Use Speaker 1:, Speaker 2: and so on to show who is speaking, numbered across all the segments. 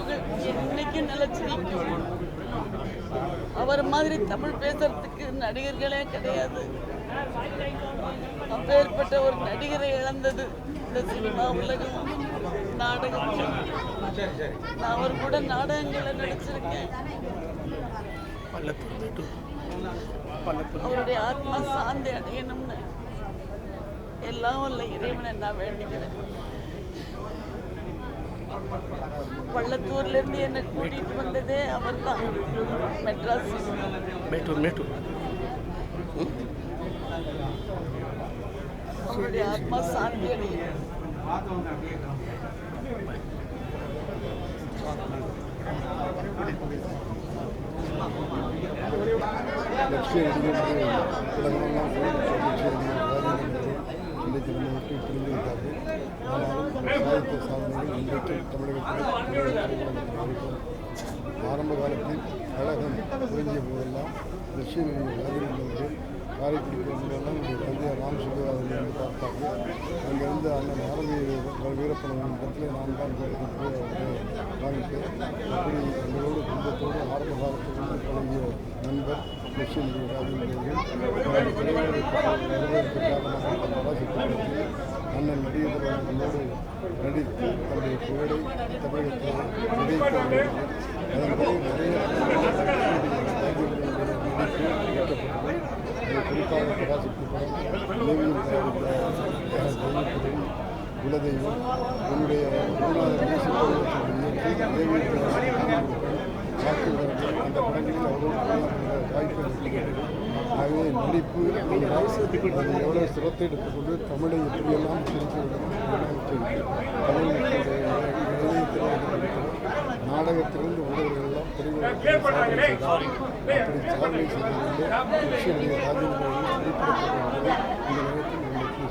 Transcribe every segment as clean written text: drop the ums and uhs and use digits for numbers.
Speaker 1: நினைவுகள் என்னைக்கு நிலைச்சிருக்கும். அவர் மாதிரி தமிழ் பேசுறதுக்கு நடிகர்களே கிடையாது. அப்பேற்பட்ட ஒரு நடிகரை இழந்தது இந்த சினிமா உலகம், நாடகம். நான் அவர் கூட நாடகங்களை நடிச்சிருக்கேன். அவருடைய ஆத்மா சாந்தி அடையணும்னு எல்லாம் உள்ள இறைவனை நான் வேண்டிக்கிறேன். பள்ளத்தூர்ல இருந்து என்னை கூட்டிட்டு வந்ததே அவர் தான். மெட்ராஸ் அவருடைய ஆத்மா சாந்தி அடையும்.
Speaker 2: இன்றைக்கு நம்ம விட்டு பிரிந்திருக்கார்கள். ஆனாலும் சாகித்ய சாதனைகள் இன்றைக்கு தமிழகத்தில் ஆரம்ப காலத்தில் கழகம் புரிஞ்சிய போதெல்லாம் லட்சுமி ராஜேந்திரன் காரைக்குடி போகும்போதெல்லாம் என்னுடைய தந்தையார் ராம் சுந்தரராஜன் என்று பார்த்தார்கள். அங்கிருந்து அண்ணன் ஆரம்பி வீரப்பன் இடத்துல நான் தான் வாங்கிட்டேன். அப்படி எங்களோடு குடும்பத்தோடு ஆரம்ப காலத்தில் பழகிய நண்பர் லட்சுமி ராஜேந்திரன் அண்ணன் நடிகர்களோடு நடித்து தன்னுடைய புகழை தமிழகத்தில் விதைத்தார்கள். அதன்படி நிறைய குறிப்பாக பராசக்தி படம், தேவியின் தெய்வத்துறை, குலதெய்வம், என்னுடைய அந்த படங்களில் அவரோடு வாய்ப்பு இருக்கிறது. ஆகவே நடிப்பு எவ்வளோ சிரத்தை எடுத்துக்கொண்டு தமிழை எப்படியெல்லாம் பிரித்துவிடும் தமிழ் நாடகத்திலிருந்து உறவுகளெல்லாம் பெரிய சாதனை செய்தார். அப்படி சாதனை செய்துகொண்டு லட்சுமி ராஜேந்திரன் குறிப்பிடப்பட்ட இந்த நேரத்தில் உங்களுக்கு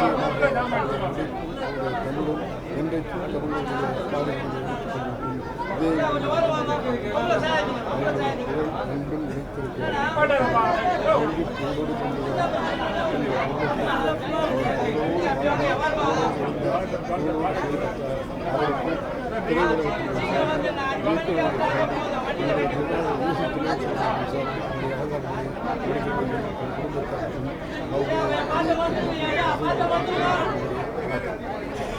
Speaker 2: சொல்லிக்கொள்ள தமிழும் என்றைக்கும் தமிழுடைய சாதனைகளை எடுத்துக்கொண்டிருக்கும். இதே அன்பில் நினைத்திருக்கிறார். அவருக்கு திரையுலகத்தில்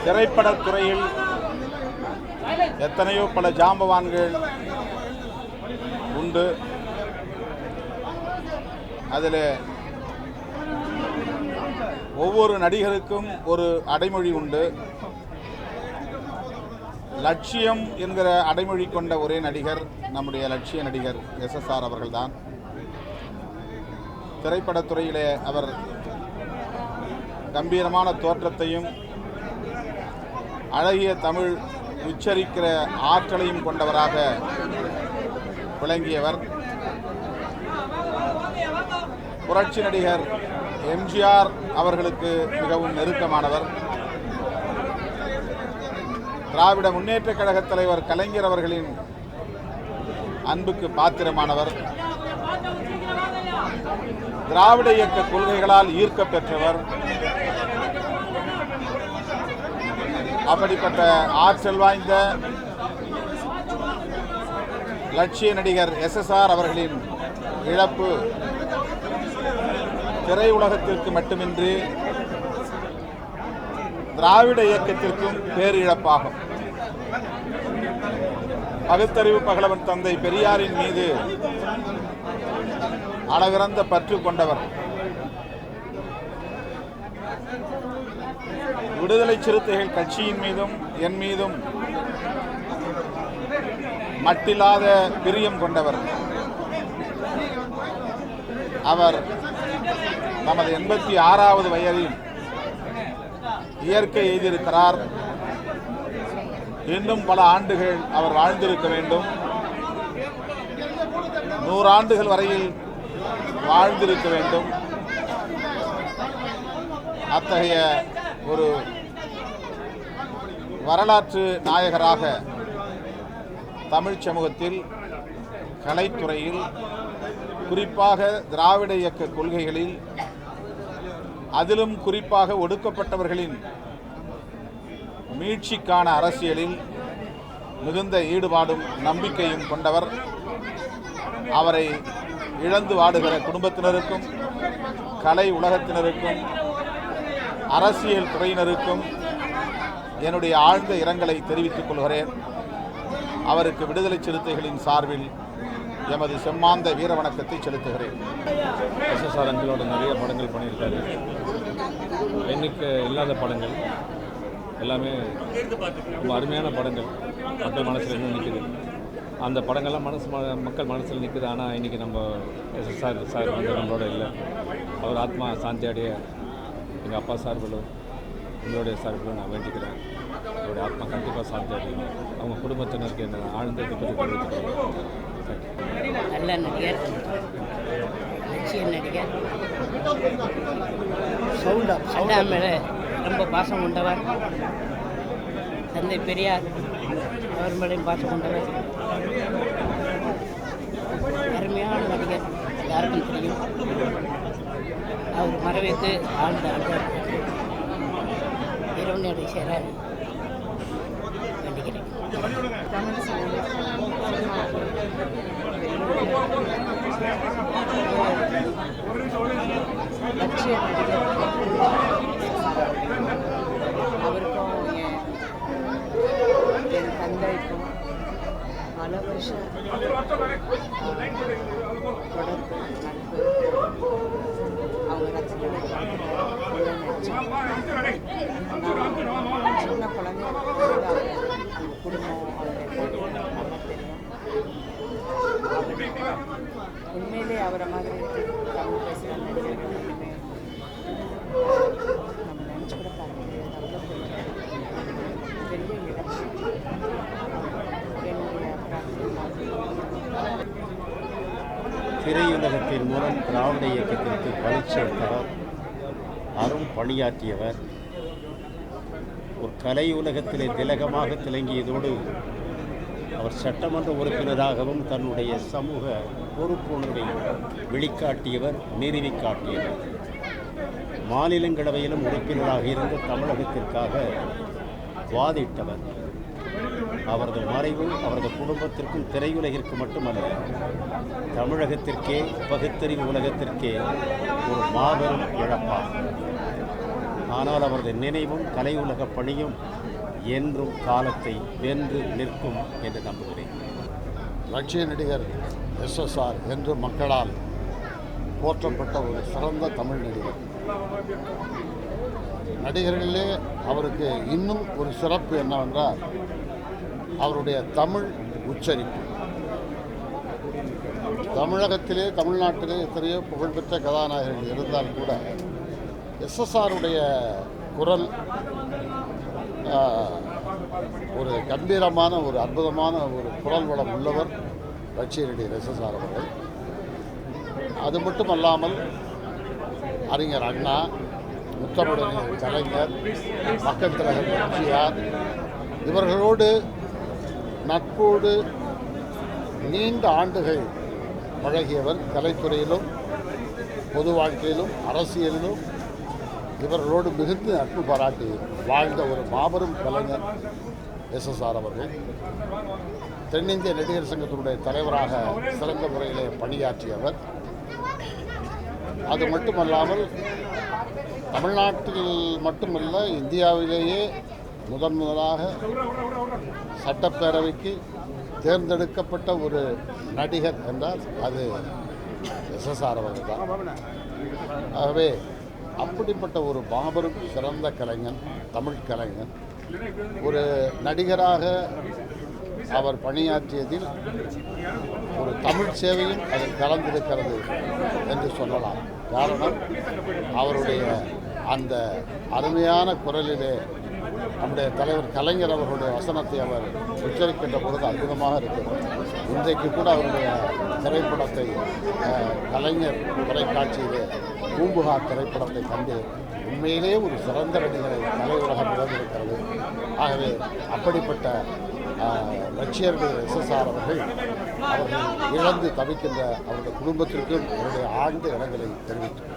Speaker 3: திரைப்படத்துறையில் எத்தனையோ பல ஜாம்பவான்கள் உண்டு. அதில் ஒவ்வொரு நடிகருக்கும் ஒரு அடைமொழி உண்டு. லட்சியம் என்கிற அடைமொழி கொண்ட ஒரே நடிகர் நம்முடைய லட்சிய நடிகர் SSR அவர்கள்தான். திரைப்படத்துறையிலே அவர் கம்பீரமான தோற்றத்தையும் அழகிய தமிழ் உச்சரிக்கிற ஆற்றலையும் கொண்டவராக விளங்கியவர். புரட்சி நடிகர் MGR அவர்களுக்கு மிகவும் நெருக்கமானவர். திராவிட முன்னேற்றக் கழக தலைவர் கலைஞர் அவர்களின் அன்புக்கு பாத்திரமானவர். திராவிட இயக்க கொள்கைகளால் ஈர்க்க பெற்றவர். அப்படிப்பட்ட ஆற்றல் வாய்ந்த லட்சிய நடிகர் SSR அவர்களின் இழப்பு திரையுலகத்திற்கு மட்டுமின்றி திராவிட இயக்கத்திற்கும் பேரிழப்பாகும். பகுத்தறிவு பகலவன் தந்தை பெரியாரின் மீது அளவிறந்த பற்று கொண்டவர். விடுதலை சிறுத்தைகள் கட்சியின் மீதும் என் மீதும் மட்டில்லாத பிரியம் கொண்டவர். அவர் தமது 86வது வயதில் இயற்கை எய்திருக்கிறார். இன்னும் பல ஆண்டுகள் அவர் வாழ்ந்திருக்க வேண்டும். 100 ஆண்டுகள் வரையில் வாழ்ந்திருக்க வேண்டும். அத்தகைய ஒரு வரலாற்று நாயகராக தமிழ் சமூகத்தில், கலைத்துறையில், குறிப்பாக திராவிட இயக்க கொள்கைகளில், அதிலும் குறிப்பாக ஒடுக்கப்பட்டவர்களின் மீட்சிக்கான அரசியலில் மிகுந்த ஈடுபாடும் நம்பிக்கையும் கொண்டவர். அவரை இழந்து வாடுகிற குடும்பத்தினருக்கும், கலை உலகத்தினருக்கும், அரசியல் துறையினருக்கும் என்னுடைய ஆழ்ந்த இரங்கலை தெரிவித்துக் கொள்கிறேன். அவருக்கு விடுதலை சிறுத்தைகளின் சார்பில் எமது செம்மாந்த வீர வணக்கத்தை செலுத்துகிறேன்.
Speaker 4: எஸ்எஸ்ஆர் அங்கிளோட நிறைய படங்கள் பண்ணியிருக்காரு. எண்ணிக்கை இல்லாத படங்கள் எல்லாமே ரொம்ப அருமையான படங்கள் மக்கள் மனசில் இன்னும் நிற்குது. அந்த படங்கள்லாம் மக்கள் மனசில் நிற்குது. ஆனால் இன்றைக்கி நம்ம எஸ்எஸ்ஆர் சார் வந்து நம்மளோட இல்லை. அவர் ஆத்மா சாந்தி அடைய எங்கள் அப்பா சார்பிலும் உங்களுடைய சார்பிலும் நான் வேண்டிக்கிறேன். அவருடைய ஆத்மா கண்டிப்பாக சாந்தி அடையும். அவங்க குடும்பத்தினருக்கு என்ன ஆழ்ந்த துக்கத்தை தெரிவித்துக்கிறேன்.
Speaker 5: நல்ல நடிகர், லட்சிய நடிகர், அண்ணா மேலே ரொம்ப பாசம் கொண்டவர், தந்தை பெரியார் அவர் மேலேயும் பாசம் கொண்டவர், அருமையான நடிகர், யாருக்கும் தெரியும். அவர் மறைவுக்கு ஆழ்ந்த அன்பர் இரவுநடை சேர வேண்டுகிறேன்.
Speaker 6: லட்சிய நடிகர் அவருக்கும் என் தந்தைக்கும் பல வருஷம் தொடர்பு, நட்பு. அவங்க ரசிகர்களை சின்ன குழந்தை அவங்க குடும்பம் அவருக்கு நல்லா தெரியும். உண்மையிலே அவரை மாதிரி தமிழ் பேசுகிற நடிகர்கள் எல்லாமே நம்ம நினச்சி கூட பார்க்க முடியாது. அவ்வளோ பெரிய இழப்பு. என்னுடைய
Speaker 7: திரையுலகத்தின் மூலம் திராவிட இயக்கத்திற்கு பணிச்சேர்த்தவர், அரும் பணியாற்றியவர். ஒரு கலை உலகத்திலே திலகமாக திளங்கியதோடு அவர் சட்டமன்ற உறுப்பினராகவும் தன்னுடைய சமூக பொறுப்புணர்வை வெளிக்காட்டியவர், நிறுவி காட்டியவர். மாநிலங்களவையிலும் உறுப்பினராக இருந்து தமிழகத்திற்காக வாதிட்டவர். அவரது மறைவு அவரது குடும்பத்திற்கும் திரையுலகிற்கு மட்டுமல்ல, தமிழகத்திற்கே, பகுத்தறிவு உலகத்திற்கே ஒரு மாபெரும் இழப்பாகும். ஆனால் அவரது நினைவும் கலையுலக பணியும் என்றும் காலத்தை வென்று நிற்கும் என்று நம்புகிறேன்.
Speaker 2: லட்சிய நடிகர் எஸ்எஸ்ஆர் என்று மக்களால் போற்றப்பட்ட ஒரு சிறந்த தமிழ் நடிகர். நடிகர்களிலே அவருக்கு இன்னும் ஒரு சிறப்பு என்னவென்றால் அவருடைய தமிழ் உச்சரிப்பு. தமிழகத்திலே, தமிழ்நாட்டிலே எத்தனையோ புகழ்பெற்ற கதாநாயகர்கள் இருந்தால் கூட எஸ்எஸ்ஆருடைய குரல் ஒரு கம்பீரமான, ஒரு அற்புதமான ஒரு குரல் வளம் உள்ளவர் லட்சிய நடிகர் எஸ்எஸ்ஆர் அவர்கள். அது மட்டுமல்லாமல் அறிஞர் அண்ணா, முத்தமிழறிஞர் கலைஞர், மக்கள் தலைவர் எம்ஜிஆர் இவர்களோடு நட்போடு நீண்ட ஆண்டுகள் பழகியவர். கலைத்துறையிலும், பொது வாழ்க்கையிலும், அரசியலிலும் இவர்களோடு மிகுந்த நட்பு பாராட்டி வாழ்ந்த ஒரு மாபெரும் கலைஞர் எஸ்எஸ்ஆர் அவர்கள். தென்னிந்திய நடிகர் சங்கத்தினுடைய தலைவராக சிறந்த முறையிலே பணியாற்றியவர். அது மட்டுமல்லாமல் தமிழ்நாட்டில் மட்டுமல்ல, இந்தியாவிலேயே முதலாக சட்டப்பேரவைக்கு தேர்ந்தெடுக்கப்பட்ட ஒரு நடிகர் என்றால் அது எஸ்எஸ்ஆர் அவர்கள் தான். ஆகவே அப்படிப்பட்ட ஒரு மாபெரும் சிறந்த கலைஞன், தமிழ் கலைஞன். ஒரு நடிகராக அவர் பணியாற்றியதில் ஒரு தமிழ் சேவையும் அதில் கலந்திருக்கிறது என்று சொல்லலாம். காரணம், அவருடைய அந்த அருமையான குரலிலே நம்முடைய தலைவர் கலைஞர் அவர்களுடைய வசனத்தை அவர் உச்சரிக்கின்ற பொழுது அற்புதமாக இருக்கிறது. இன்றைக்கு கூட அவருடைய திரைப்படத்தை கலைஞர் தொலைக்காட்சியிலே பூம்புகார் திரைப்படத்தை கண்டு உண்மையிலேயே ஒரு சிறந்த நடிகரை கலை உலகம் இழந்திருக்கிறது. ஆகவே அப்படிப்பட்ட லட்சியர்கள் எஸ்எஸ்ஆர் அவர்கள் இழந்து தவிக்கின்ற அவருடைய குடும்பத்திற்கும் அவருடைய ஆழ்ந்த இரங்கலை தெரிவித்தார்.